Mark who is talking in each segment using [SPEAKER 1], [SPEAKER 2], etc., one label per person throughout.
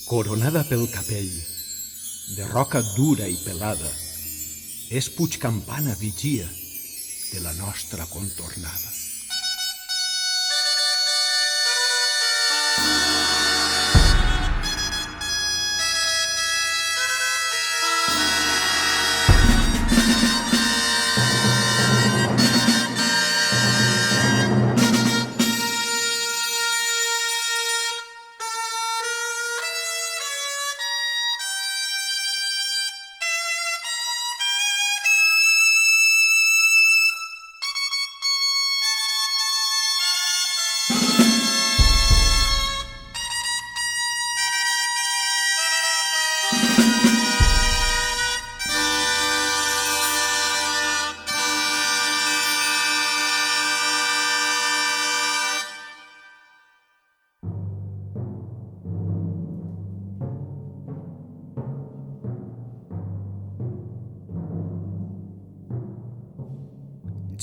[SPEAKER 1] coronada pel capell, de roca dura i pelada, és Puigcampana vigia de la nostra contornada.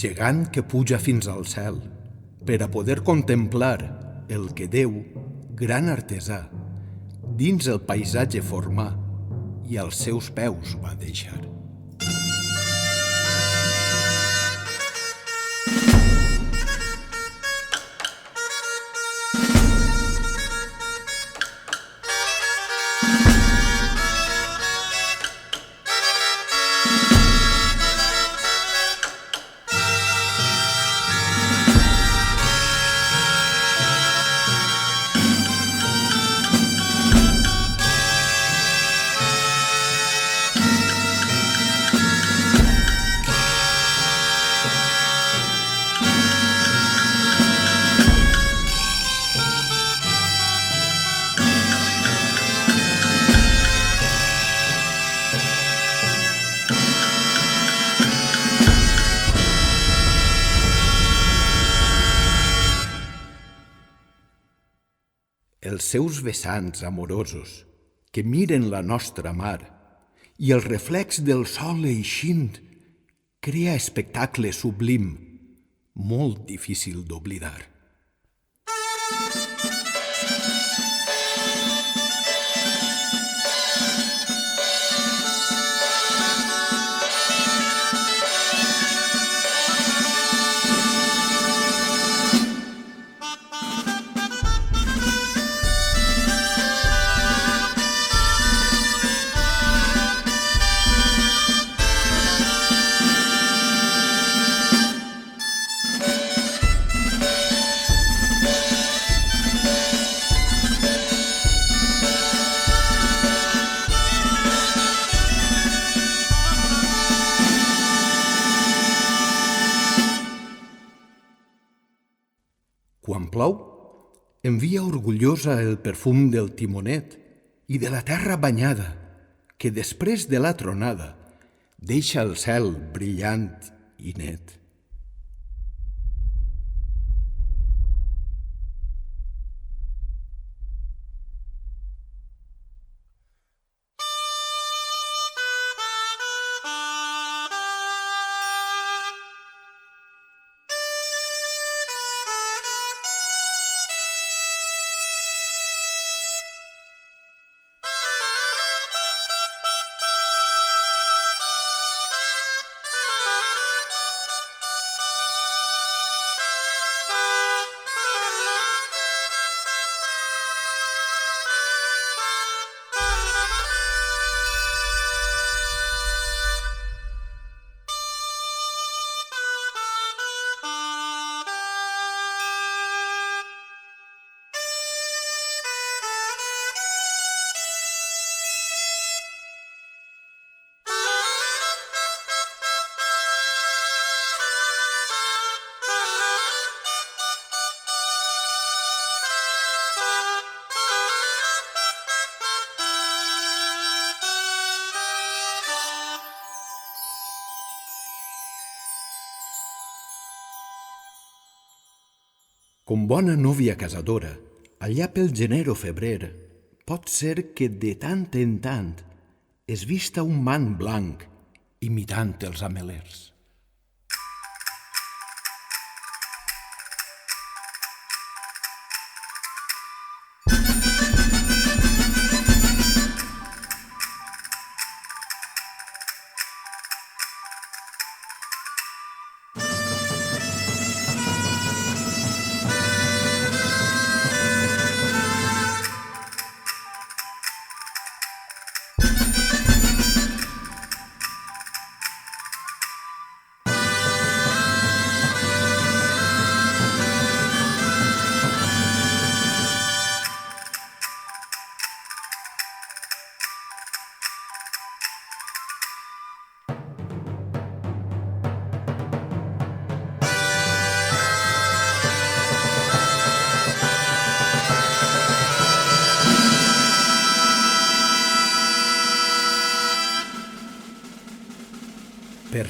[SPEAKER 1] Gegant que puja fins al cel per a poder contemplar el que Déu, gran artesà, dins el paisatge formà i als seus peus va deixar. Els seus vessants amorosos que miren la nostra mar i el reflex del sol eixint crea espectacle sublim, molt difícil d'oblidar. Quan plou, envia orgullosa el perfum del timonet i de la terra banyada, que després de la tronada deixa el cel brillant i net. Com bona núvia casadora, allà pel gener o febrer, pot ser que de tant en tant es vista un man blanc imitant els amelers.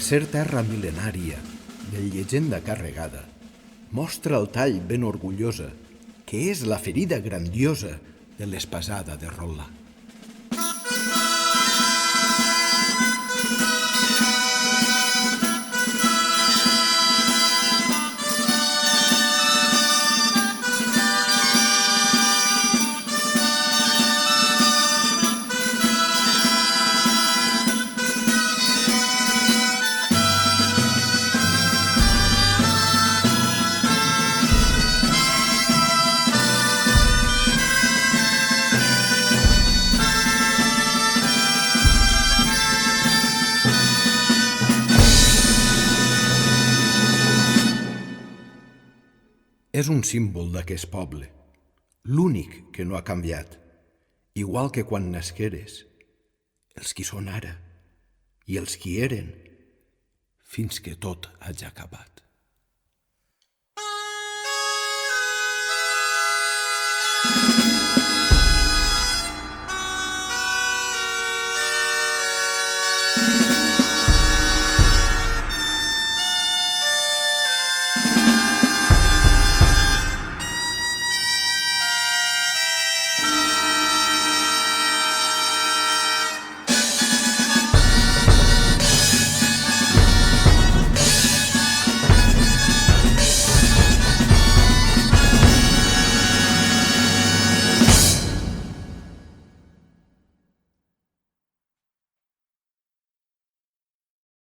[SPEAKER 1] ser terra mil·lenària, de llegenda carregada, mostra el tall ben orgullosa, que és la ferida grandiosa de l'espasada de Rolla. És un símbol d'aquest poble, l'únic que no ha canviat, igual que quan nasqueres, els qui són ara i els qui eren, fins que tot hagi acabat.